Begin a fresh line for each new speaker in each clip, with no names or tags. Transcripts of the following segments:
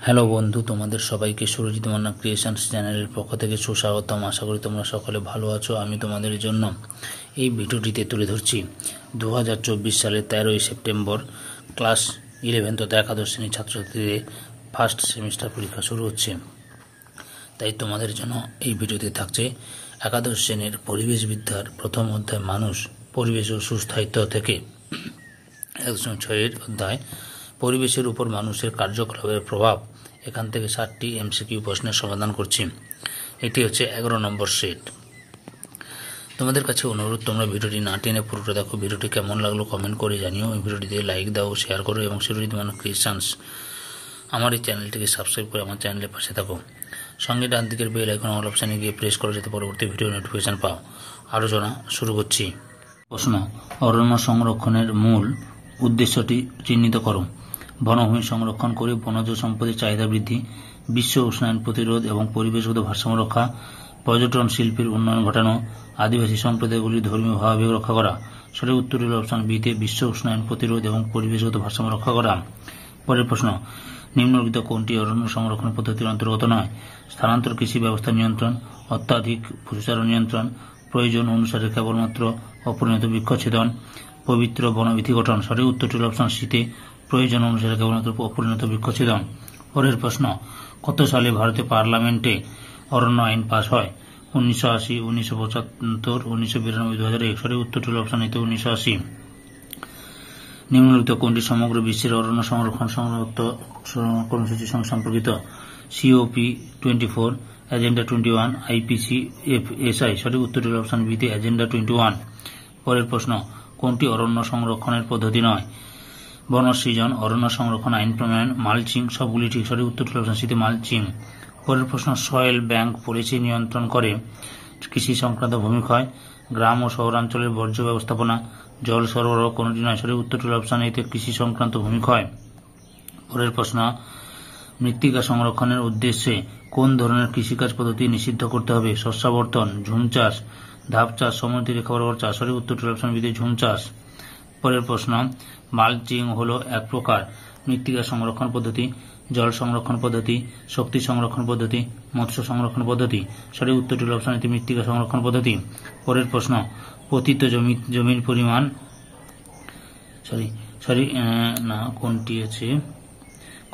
Hello বন্ধু, তোমাদের সবাইকে সুরজিৎ মান্না ক্রিয়েশনস চ্যানেলের পক্ষ থেকে সুস্বাগতম। আশা করি তোমরা সকলে ভালো আছো। আমি তোমাদের জন্য এই ভিডিওটিতে তুলে ধরছি 2024 সালের 13ই সেপ্টেম্বর ক্লাস 11 তথা একাদশ শ্রেণীর ছাত্রছাত্রীদের ফার্স্ট সেমিস্টার পরীক্ষা শুরু হচ্ছে। তাই তোমাদের জন্য এই ভিডিওতে থাকছে একাদশ শ্রেণীর পরিবেশবিদ্যার প্রথম অধ্যায় মানুষ, পরিবেশ ও সুস্থায়িত্ব থেকে 106 অধ্যায় পরিবেশের উপর মানুষের কার্যকলাপের প্রভাব। এখান থেকে 7টি এমসিকিউ প্রশ্নের সমাধান করছি। এটি হচ্ছে 11 নম্বর সেট। তোমাদের কাছে অনুরোধ, তোমরা ভিডিওটি না টেনে পুরোটা দেখো। ভিডিওটি কেমন লাগলো কমেন্ট করে জানিও। এই ভিডিওটিতে লাইক দাও, শেয়ার করো এবং সুরজিৎ মান্না ক্রিয়েশনস আমার এই চ্যানেলটিকে সাবস্ক্রাইব করে আমার চ্যানেলের পাশে থাকো। সঙ্গে ডান দিকের বেল আইকন অল অপশানে গিয়ে প্রেস করো যাতে পরবর্তী ভিডিও নোটিফিকেশন পাও। আলোচনা শুরু করছি। প্রশ্ন: অরণ্য সংরক্ষণের মূল উদ্দেশ্যটি চিহ্নিত করো। বনভূমি সংরক্ষণ করে বনজ সম্পদের চাহিদা বৃদ্ধি, বিশ্ব উষ্ণায়ন প্রতিরোধ এবং পরিবেশগত ভারসাম্য রক্ষা, পর্যটন শিল্পের উন্নয়ন ঘটানো, আদিবাসী সম্প্রদায়গুলির ধর্মীয় ভাবাবেগ রক্ষা করা। সঠিক উত্তর হল অপশন বিতে, বিশ্ব উষ্ণায়ন প্রতিরোধ এবং পরিবেশগত ভারসাম্য রক্ষা করা। পরের প্রশ্ন: নিম্নলিখিত কোনটি অরণ্য সংরক্ষণ পদ্ধতির অন্তর্গত নয়? স্থানান্তর কৃষি ব্যবস্থা নিয়ন্ত্রণ, অত্যাধিক পশুচারণ নিয়ন্ত্রণ, প্রয়োজন অনুসারে কেবলমাত্র অপরিণত বৃক্ষচ্ছেদন, পবিত্র বনবিধি গঠন। সঠিক উত্তরটি হল অপশন সিতে, প্রয়োজন অনুসারে কেবলমাত্র অপরিণত বৃক্ষচ্ছেদন। পরের প্রশ্ন: কত সালে ভারতীয় পার্লামেন্টে অরণ্য আইন পাস হয়? 1980, 1975, 1992, 2001। সঠিক উত্তরটি হল অপশন এতে 1980। নিম্নলিখিত কোনটি সমগ্র বিশ্বের অরণ্য সংরক্ষণ কর্মসূচির সঙ্গে সম্পর্কিত? COP24, agenda 21, IPCFSI। সঠিক উত্তরটি হল অপশন বিতে, এজেন্ডা 21। পরের প্রশ্ন: কোনটি অরণ্য সংরক্ষণের পদ্ধতি নয়? বনসৃজন, অরণ্য সংরক্ষণ, আইন প্রণয়ন, মালচিং। সবগুলি ঠিক। সঠিক উত্তরটি হল অপশন সিতে, মালচিং। পরের প্রশ্ন: সয়েল ব্যাংক পলিসি নিয়ন্ত্রণ করে কৃষি সংক্রান্ত ভূমিক্ষয়, গ্রাম ও শহরাঞ্চলের বর্জ্য ব্যবস্থাপনা, জল সরবরাহ। কোনটি নয়। সঠিক উত্তরটি হল অপশন এতে, কৃষি সংক্রান্ত ভূমিক্ষয়। পরের প্রশ্ন: মৃত্তিকা সংরক্ষণের উদ্দেশ্যে কোন ধরনের কৃষিকাজ পদ্ধতি নিষিদ্ধ করতে হবে? শস্যাবর্তন, ঝুম চাষ, ধাপ চাষ, সমুদ্র রেখা বরাবর চাষ। সঠিক উত্তরটি হল অপশন বিতে, ঝুম চাষ। পরের প্রশ্ন: মালচিং হল এক প্রকার মৃত্তিকা সংরক্ষণ পদ্ধতি, জল সংরক্ষণ পদ্ধতি, শক্তি সংরক্ষণ পদ্ধতি, মৎস্য সংরক্ষণ পদ্ধতি। সঠিক উত্তরটি হল অপশন এতে, মৃত্তিকা সংরক্ষণ পদ্ধতি। পরের প্রশ্ন: পতিত জমির পরিমাণ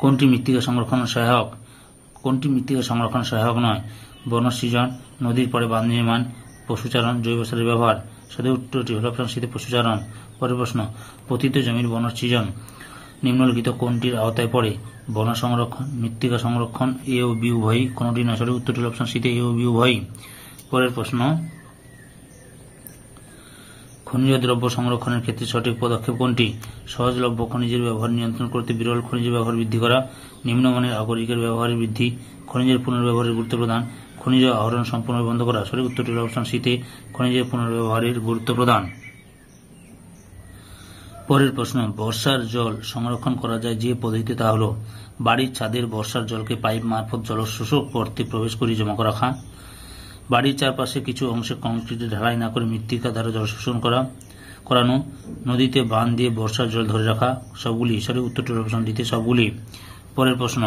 কোনটি মৃত্তিকা সংরক্ষণ সহায়ক? কোনটি মৃত্তিকা সংরক্ষণ সহায়ক নয়? বনসৃজন, নদীর পরে বাঁধ নির্মাণ, পশুচারণ, জৈব সারের ব্যবহার। সঠিক উত্তরটি হল অপশন সিতে, পশুচারণ। পরের প্রশ্ন: পতিত জমির বনসৃজন নিম্নলিখিত কোনটির আওতায় পড়ে? বন সংরক্ষণ, মৃত্তিকা সংরক্ষণ, এ ও বি উভয়ই। কোনটি নয়। সঠিক উত্তরটি হল অপশন সিতে, এ ও বি উভয়ই। পরের প্রশ্ন: খনিজ দ্রব্য সংরক্ষণের ক্ষেত্রে সঠিক পদক্ষেপ কোনটি? সহজলভ্য খনিজের ব্যবহার নিয়ন্ত্রণ করতে বিরল খনিজের ব্যবহার বৃদ্ধি করা, নিম্নমানের আগরিকের ব্যবহারের বৃদ্ধি, খনিজের পুনর্ব্যবহারের গুরুত্ব প্রদান, খনিজ আহরণ সম্পূর্ণ বন্ধ করা। সঠিক উত্তরটি হল অপশন সিতে, খনিজের পুনর্ব্যবহারের গুরুত্ব প্রদান। পরের প্রশ্ন: বর্ষার জল সংরক্ষণ করা যায় যে পদ্ধতিতে, তা হল বাড়ির ছাদের বর্ষার জলকে পাইপ মারফত জলশোষক গর্তে প্রবেশ করিয়ে জমা রাখা, বাড়ির চারপাশে কিছু অংশে কংক্রিটের ঢালাই না করে মৃত্তিকা দ্বারা জল শোষণ করানো, নদীতে বাঁধ দিয়ে বর্ষার জল ধরে রাখা। সবগুলি। সঠিক উত্তরটি হল অপশন ডিতে, সবগুলি। পরের প্রশ্ন: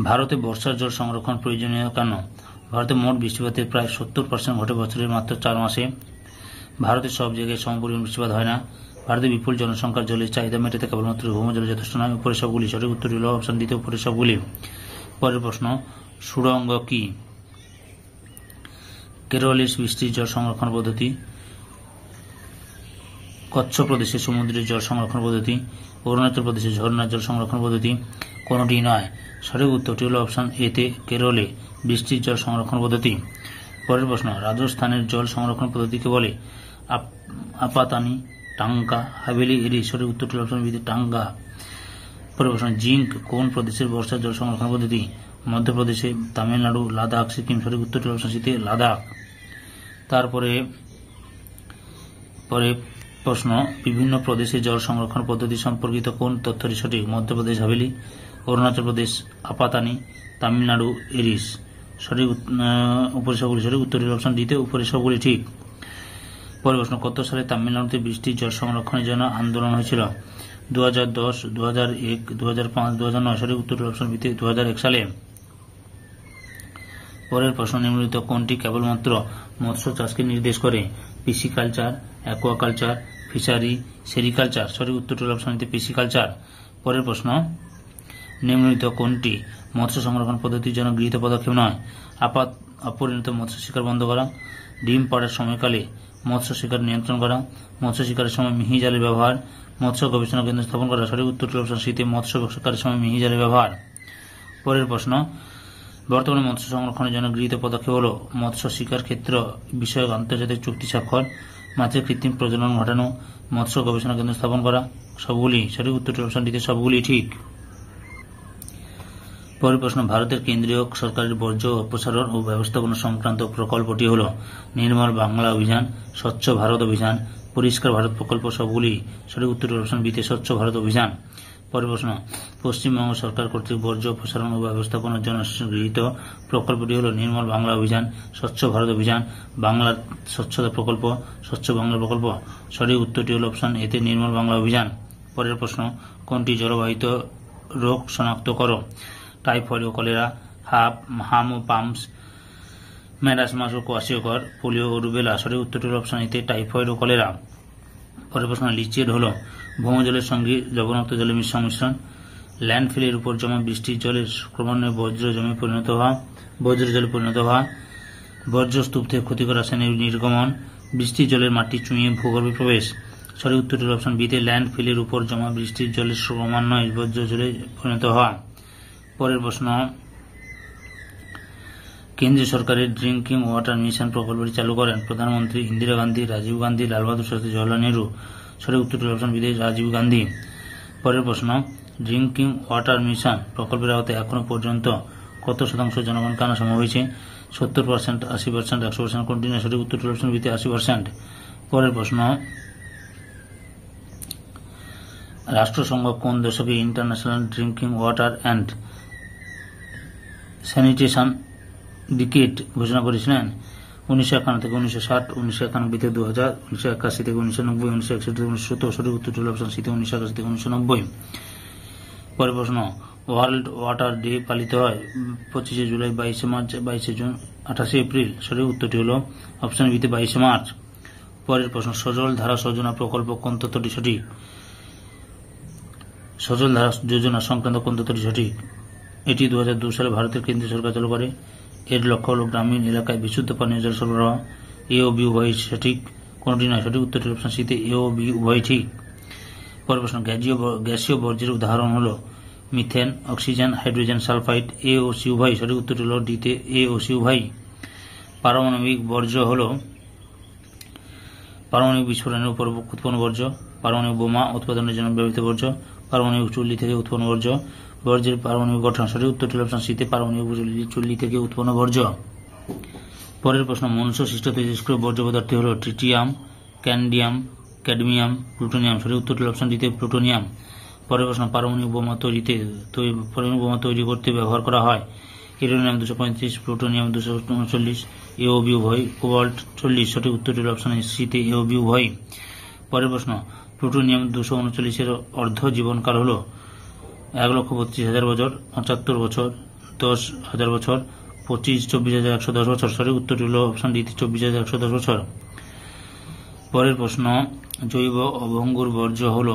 ভারতে বর্ষার জল সংরক্ষণ প্রয়োজনীয় কেন? ভারতে মোট বৃষ্টিপাতের প্রায় 70% ঘটে বছরের মাত্র 4 মাসে। ভারতের সব জায়গায় সমপরিমাণ বৃষ্টিপাত হয় না। ভারতে বিপুল জনসংখ্যার জলের চাহিদা মেটাতে কেবলমাত্র ভৌমজল যথেষ্ট নয়। উপরে সবগুলি। সঠিক উত্তরটি হল অপশন দিতে, উপরে সবগুলি। পরের প্রশ্ন: সুড়ঙ্গ কি? কেরলের বৃষ্টির জল সংরক্ষণ পদ্ধতি, কচ্ছ প্রদেশে সমুদ্রের জল সংরক্ষণ পদ্ধতি, অরুণাচল প্রদেশে ঝর্ণার জল সংরক্ষণ পদ্ধতি। কোনটি নয়। সঠিক উত্তরটি হল অপশন এতে, কেরলে বৃষ্টির জল সংরক্ষণ পদ্ধতি। পরের প্রশ্ন: রাজস্থানের জল সংরক্ষণ পদ্ধতিকে বলে? আপাতানি, টাঙ্গা, হাভেলি, এরিস। সঠিক উত্তরটি হল অপশন বিতে, টাঙ্গা। পরের প্রশ্ন: জিঙ্ক কোন প্রদেশের বর্ষার জল সংরক্ষণ পদ্ধতি? মধ্যপ্রদেশে, তামিলনাড়ু, লাদাখ, সিকিম। সঠিক উত্তরটি হল অপশন সিতে, লাদাখ। তারপরে প্রশ্ন: বিভিন্ন প্রদেশে জল সংরক্ষণ পদ্ধতি সম্পর্কিত কোন তথ্যটি সঠিক? মধ্যপ্রদেশ হাভেলি, অরুণাচল প্রদেশ আপাতানি, তামিলনাড়ু এরিস। সঠিক উপরে সবগুলি। সঠিক উত্তরটি হল অপশন ডিতে, উপরে সবগুলি ঠিক। পরের প্রশ্ন: কত সালে তামিলনাড়ুতে বৃষ্টির জল সংরক্ষণের জন্য আন্দোলন হয়েছিল? 2010, 2001, 2005, 2009 সঠিক উত্তরটি অপশন বিতে 2001 সালে। পরের প্রশ্ন নিম্নলিখিত কোনটি কেবলমাত্র মৎস্য চাষকে নির্দেশ করে? পিসিকালচার, অ্যাকোয়াকালচার, ফিশারি, সেরিকালচার সঠিক উত্তরটি অপশন বিতে পিসিকালচার। পরের প্রশ্ন নিম্নলিখিত কোনটি মৎস্য সংরক্ষণ পদ্ধতির জন্য গৃহীত পদক্ষেপ নয়? অপরিণত মৎস্য শিকার বন্ধ করা, ডিম পাড়ার সময়কালে মৎস্য শিকার নিয়ন্ত্রণ করা, মৎস্য শিকারের সময় মিহি জালের ব্যবহার, মৎস্য গবেষণা কেন্দ্র স্থাপন করা সঠিক উত্তরটি অপশন সিতে মৎস্য শিকারের সময় মিহি জালের ব্যবহার। পরের প্রশ্ন বর্তমানে মৎস্য সংরক্ষণের জন্য গৃহীত পদক্ষেপ হল মৎস্য শিকার ক্ষেত্র বিষয়ক আন্তর্জাতিক চুক্তি স্বাক্ষর, মাছের কৃত্রিম প্রজনন ঘটানো, মৎস্য গবেষণা কেন্দ্র স্থাপন করা সবগুলি সঠিক উত্তরটি অপশন ডিতে সবগুলি ঠিক। পরের প্রশ্ন ভারতের কেন্দ্রীয় সরকারের বর্জ্য অপসারণ ও ব্যবস্থাপনা সংক্রান্ত প্রকল্পটি হল নির্মল বাংলা অভিযান, স্বচ্ছ ভারত অভিযান, পরিষ্কার ভারত প্রকল্প সবগুলি সঠিক উত্তরটি অপশন বিতে স্বচ্ছ ভারত অভিযান। পরের প্রশ্ন পশ্চিমবঙ্গ সরকার কর্তৃক বর্জ্য অপসারণ ও ব্যবস্থাপনার জন্য গৃহীত প্রকল্পটি হল নির্মল বাংলা অভিযান, স্বচ্ছ ভারত অভিযান, বাংলার স্বচ্ছতা প্রকল্প, স্বচ্ছ বাংলা প্রকল্প সঠিক উত্তরটি হল অপশন এতে নির্মল বাংলা অভিযান। পরের প্রশ্ন কোনটি জলবাহিত রোগ শনাক্ত করো? টাইফয়েড ও কলেরা, হাম ও পাম্পস, ম্যারাসমাস ও কোয়াশিওকর, পোলিও ও রুবেলা সঠিক উত্তরটি হল অপশন এতে টাইফয়েড ও কলেরা। পরের প্রশ্ন লিচের হল ভৌমজলের সঙ্গে লবণাক্ত জলের সংমিশ্রণ, ল্যান্ডফিলের উপর জমা বৃষ্টির জলের ক্রমান্বয়ে বজ্র জলে পরিণত হওয়া, বর্জ্য স্তূপ থেকে ক্ষতিকর রাসায়নিক নির্গমন, বৃষ্টির জলের মাটি চুঁইয়ে ভূগর্ভে প্রবেশ সঠিক উত্তরটি হল অপশন বিতে ল্যান্ডফিলের উপর জমা বৃষ্টির জলের ক্রমান্বয়ে বজ্র জলে পরিণত হওয়া। পরের প্রশ্ন কেন্দ্রীয় সরকারের ড্রিঙ্কিং ওয়াটার মিশন প্রকল্পটি চালু করেন প্রধানমন্ত্রী ইন্দিরা গান্ধী, রাজীব গান্ধী, লাল বাহাদুর শাস্ত্রী, জওহরলাল নেহরু সঠিক উত্তরটি অপশন বিতে রাজীব গান্ধী। পরের প্রশ্ন ড্রিঙ্কিং ওয়াটার মিশন প্রকল্পের আওতায় এখনো পর্যন্ত কত শতাংশ জনগণকে আনা সম্ভব হয়েছে? 70%, 80%, 100% কোনটি না সঠিক উত্তরটি অপশন বিতে 80%। পরের প্রশ্ন রাষ্ট্রসংঘ কোন দশকে international drinking water and sanitation decade ঘোষণা করেছিলেন? 1951 থেকে 1960, 1991 থেকে 2000, 1981 থেকে 1990, 1961 থেকে 1970 সঠিক উত্তরটি হল অপশন সিতে 1981 থেকে 1990। পরের প্রশ্ন ওয়ার্ল্ড ওয়াটার ডে পালিত হয় 25 জুলাই, 22 মার্চ, 22 জুন, 28 এপ্রিল সঠিক উত্তরটি হল অপশন বিতে 22 মার্চ। পরের প্রশ্ন সজল ধারা যোজনা প্রকল্প কোন তথ্যটি সঠিক? সজল ধারা যোজনা সংক্রান্ত কোন তথ্যটি সঠিক? এটি 2002 সালে ভারতের কেন্দ্রীয় সরকার চালু করে। এর লক্ষ্য হল গ্রামীণ এলাকায় বিশুদ্ধ পানীয় জল সরবরাহ। এ ও বি উভয় সঠিক কোনটি নয় সঠিক উত্তরটি অপশন সিতে এ ও বি উভয় ঠিক। পরের প্রশ্ন গ্যাসীয় বর্জ্যের উদাহরণ হল মিথেন, অক্সিজেন, হাইড্রোজেন সালফাইড, এ ও সি উভয় সঠিক উত্তরটি হল ডিতে এ ও সি উভয়। পারমাণবিক বর্জ্য হল পারমাণবিক বিস্ফোরণের উপর উৎপন্ন বর্জ্য, পারমাণবিক বোমা উৎপাদনের জন্য ব্যবহৃত বর্জ্য, পারমাণবিক চুল্লি থেকে উৎপন্ন বর্জ্য, বর্জ্যের পারমাণবিক গঠন সঠিক উত্তরটি হল অপশন সিতে পারমাণবিক চুল্লি থেকে উৎপন্ন বর্জ্য। পরের প্রশ্ন মনুষ্য সৃষ্ট তেজস্ক্রিয় বর্জ্য পদার্থ হল ট্রিটিয়াম, ক্যান্ডিয়াম, ক্যাডমিয়াম, প্লুটোনিয়াম সঠিক উত্তরটি হল অপশন ডিতে প্লুটোনিয়াম। পরের প্রশ্ন পারমাণবিক বোমা তৈরি করতে ব্যবহার করা হয় ইউরেনিয়াম 235, প্লুটোনিয়াম 239, এ ও বি উভয়, কোবাল্ট 40 সঠিক উত্তরটি হল অপশন সিতে এ ও বি উভয়। পরের প্রশ্ন প্লুটোনিয়াম 239 এর অর্ধ জীবনকাল হল 1,32,000 বছর, 75 বছর, 10,000 বছর, 24,110 বছর সঠিক উত্তরটি হল অপশন ডিতে 24,110 বছর। পরের প্রশ্ন জৈব অভঙ্গুর বর্জ্য হল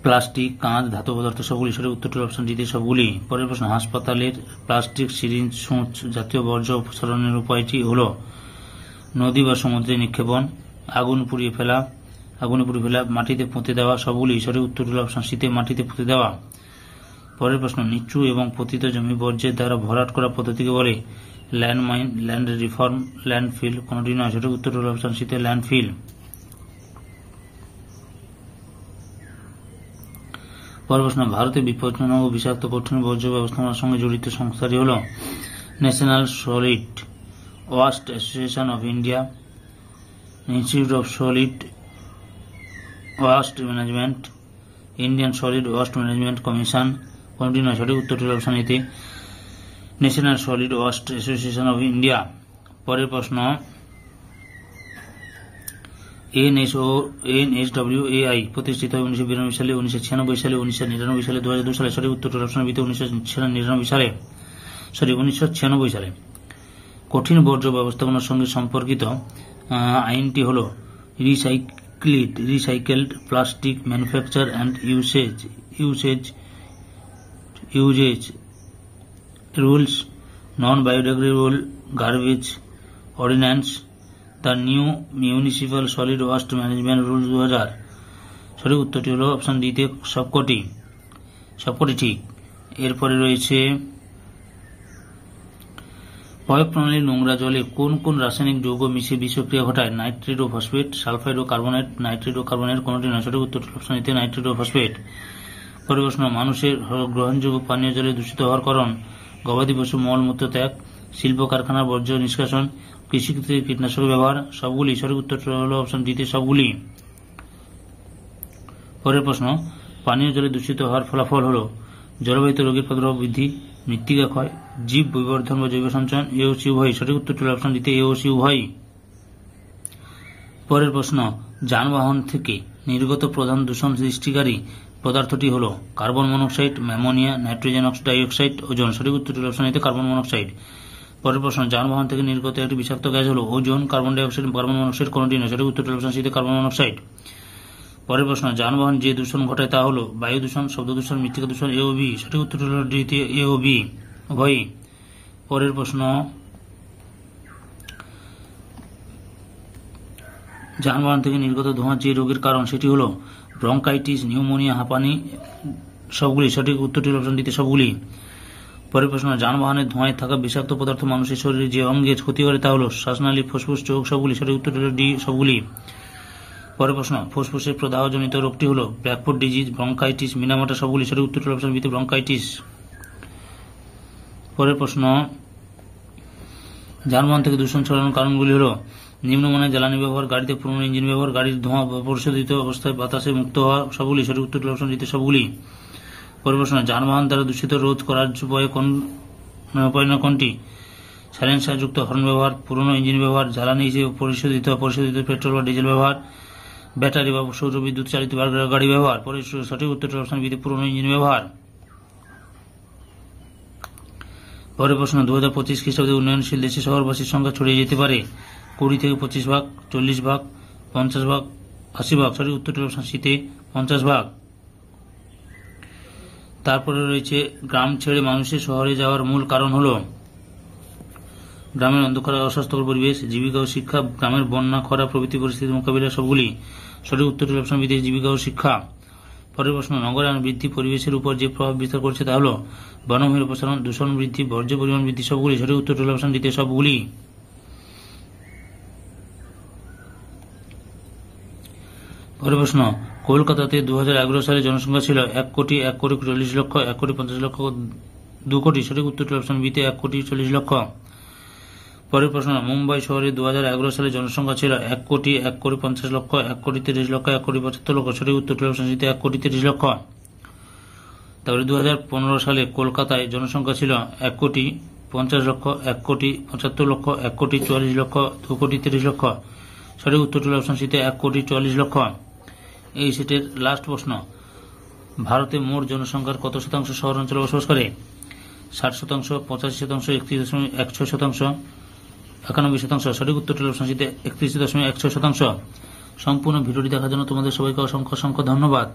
প্লাস্টিক, কাঁচ, ধাতু পদার্থ সবগুলি সঠিক উত্তরটি অপশন ডিতে সবগুলি। পরের প্রশ্ন হাসপাতালের প্লাস্টিক, সিরিঞ্জ, সূঁচ জাতীয় বর্জ্য অপসারণের উপায়টি হল নদী বা সমুদ্রে নিক্ষেপণ, আগুনে পুড়িয়ে ফেলা, মাটিতে পুঁতে দেওয়া সবগুলি সঠিক উত্তরটি হল অপশন সিতে মাটিতে পুঁতে দেওয়া। পরের প্রশ্ন নিচু এবং পতিত জমি বর্জ্যের দ্বারা ভরাট করা পদ্ধতিকে বলে ল্যান্ডমাইন, ল্যান্ড রিফর্ম, ল্যান্ডফিল কোনটি নয় সঠিক উত্তরটি হল অপশন সিতে ল্যান্ডফিল। পরের প্রশ্ন ভারতে বিপজ্জনক ও বিষাক্ত কঠিন বর্জ্য ব্যবস্থাপনার সঙ্গে জড়িত সংস্থাটি হল national solid waste association of India, institute of solid waste management, Indian solid waste management commission কোনটি নয় সঠিক উত্তরটি হল অপশন এতে national solid waste association of India. পরের প্রশ্ন NSWAI প্রতিষ্ঠিত হয় 1992 সালে, 1996 সালে, 1999 সালে, 2002 সালে। সঠিক উত্তরটি অপশন বিতে 1999 সালে, 1996 সালে। কঠিন বর্জ্য ব্যবস্থাপনার সঙ্গে সম্পর্কিত আইনটি হল recycled plastic manufacture and uses rules, non biodegradable garbage ordinance, the new municipal solid waste management rule 2000। সঠিক উত্তরটি হল অপশন ডিতে সবকটি ঠিক। এরপরে রয়েছে প্রয়োগ প্রণালীর নোংরা জলে কোন কোন রাসায়নিক যৌগ মিশে বিষক্রিয়া ঘটায়? নাইট্রেট ও ফসফেট, সালফাইড ও কার্বনেট, নাইট্রেট ও কার্বনের কোনটি নয়। সঠিক উত্তরটি অপশন এতে নাইট্রেট ও ফসফেট। পরের প্রশ্ন, মানুষের গ্রহণযোগ্য পানীয় জলে দূষিত হওয়ার কারণ? গবাদি পশু মলমূত্র ত্যাগ, শিল্প কারখানার বর্জ্য নিষ্কাশন, কৃষিক্ষেত্রে কীটনাশকের ব্যবহার, সবগুলি। সঠিক উত্তরটি হল অপশন ডিতে সবগুলি। পরের প্রশ্ন, পানীয় জলে দূষিত হওয়ার ফলাফল হল জলবাহিত রোগের প্রাদুর্ভাব বৃদ্ধি, মৃত্তিকা ক্ষয়, জীব বিবর্ধন বা জৈব সঞ্চয়ন, এ ও সি উভয়। সঠিক উত্তরটি হল অপশন ডিতে এ ও সি উভয়। পরের প্রশ্ন, যানবাহন থেকে নির্গত প্রধান দূষণ সৃষ্টিকারী পদার্থটি হল carbon monoxide, ammonia, nitrogen dioxide, ozone. সঠিক উত্তরটি হল অপশন এতে কার্বন মনোক্সাইড। পরের প্রশ্ন, যানবাহন থেকে নির্গত একটি বিষাক্ত গ্যাস হল ozone, carbon dioxide, carbon monoxide, কোনটি নয়। সঠিক উত্তরটি হল অপশন সিতে কার্বন মনোক্সাইড। পরের প্রশ্ন, যানবাহন যে দূষণ ঘটায় তা হল বায়ু দূষণ, শব্দ দূষণ, মৃত্তিকা দূষণ, এ ও বি। সঠিক উত্তরটি হল ডিতে এ ও বি উভয়ই। পরের প্রশ্ন, যানবাহন থেকে নির্গত ধোঁয়া যে রোগের কারণ সেটি হল ব্রঙ্কাইটিস, নিউমোনিয়া, হাঁপানি, সবগুলি। সঠিক উত্তরটি হল অপশন ডিতে সবগুলি। পরের প্রশ্ন, যানবাহনের ধোঁয়ায় থাকা বিষাক্ত পদার্থ মানুষের শরীরে যে অঙ্গে ক্ষতি করে তা হল শ্বাসনালী, ফুসফুস, চোখ, সবগুলি। সঠিক উত্তরটি হল ডি সবগুলি। পরের প্রশ্ন, ফুসফুসের প্রদাহজনিত রোগটি হল ব্ল্যাকফুট ডিজিজ, ব্রঙ্কাইটিস, মিনামাটা, সবগুলি। সঠিক উত্তরটি হল অপশন বিতে ব্রঙ্কাইটিস। পরের প্রশ্ন, যানবাহন থেকে দূষণ ছড়ানোর কারণগুলি হল নিম্নমানের জ্বালানি ব্যবহার, গাড়িতে পুরনো ইঞ্জিন ব্যবহার, গাড়ির ধোঁয়া পরিশোধিত অবস্থায় বাতাসে মুক্ত হওয়া, সবগুলি। সঠিক উত্তরটি হল অপশন ডিতে সবগুলি। পরের প্রশ্ন, যানবাহন দ্বারা দূষিত রোধ করার উপায় কোনটি? সাইলেন্সারযুক্ত হর্ন ব্যবহার, পুরনো ইঞ্জিন ব্যবহার, জ্বালানি হিসেবে পরিশোধিত পেট্রোল বা ডিজেল ব্যবহার, ব্যাটারি বা সৌর বিদ্যুৎ চালিত গাড়ি ব্যবহার। পরে সঠিক উত্তরটি অপশন বিতে পুরনো ইঞ্জিন ব্যবহার। পরের প্রশ্ন, 2025 খ্রিস্টাব্দে উন্নয়নশীল দেশে শহরবাসীর সংখ্যা ছড়িয়ে যেতে পারে 20 থেকে 25 ভাগ, 40 ভাগ, 50 ভাগ, 80 ভাগ। সঠিক উত্তরটি অপশন সিতে 50 ভাগ। তারপরে রয়েছে গ্রাম ছেড়ে মানুষের শহরে যাওয়ার মূল কারণ হল গ্রামের অন্ধকার, অস্বাস্থ্যকর পরিবেশ, জীবিকা ও শিক্ষা, গ্রামের বন্যা, খরা প্রভৃতি পরিস্থিতি মোকাবিলা, সবগুলি। সঠিক উত্তরটি অপশন বিতে জীবিকা ও শিক্ষা। পরের প্রশ্ন, নগরায়ন বৃদ্ধি পরিবেশের উপর যে প্রভাব বিস্তার করছে তা হল বনভূমির অপসারণ, দূষণ বৃদ্ধি, বর্জ্য পরিমাণ বৃদ্ধি, সবগুলি। সঠিক উত্তরটি হল অপশন ডিতে সবগুলি। পরের প্রশ্ন, কলকাতাতে 2011 সালে জনসংখ্যা ছিল 1,40,00,000, 1,50,00,000, 2 কোটি। সঠিক উত্তরটি অপশন বিতে 1,40,00,000। পরের প্রশ্ন, মুম্বাই শহরে 2011 সালে জনসংখ্যা ছিল 1,50,00,000, 1,30,00,000, 1,75,00,000। সঠিক উত্তরটি অপশন সিতে 1,30,00,000। তারপরে 2015 সালে কলকাতায় জনসংখ্যা ছিল 1,50,00,000, 1,75,00,000, 1,44,00,000, 2,30,00,000। সঠিক উত্তরটি অপশন সিতে 1,44,00,000। এই সেটের লাস্ট প্রশ্ন, ভারতে মোট জনসংখ্যার কত শতাংশ শহর অঞ্চলে বসবাস করে? 60%, 85%, 31.16%, 91%। সঠিক উত্তরটি অপশন সিতে 31.16%। সম্পূর্ণ ভিডিওটি দেখার জন্য তোমাদের সবাইকে অসংখ্য ধন্যবাদ।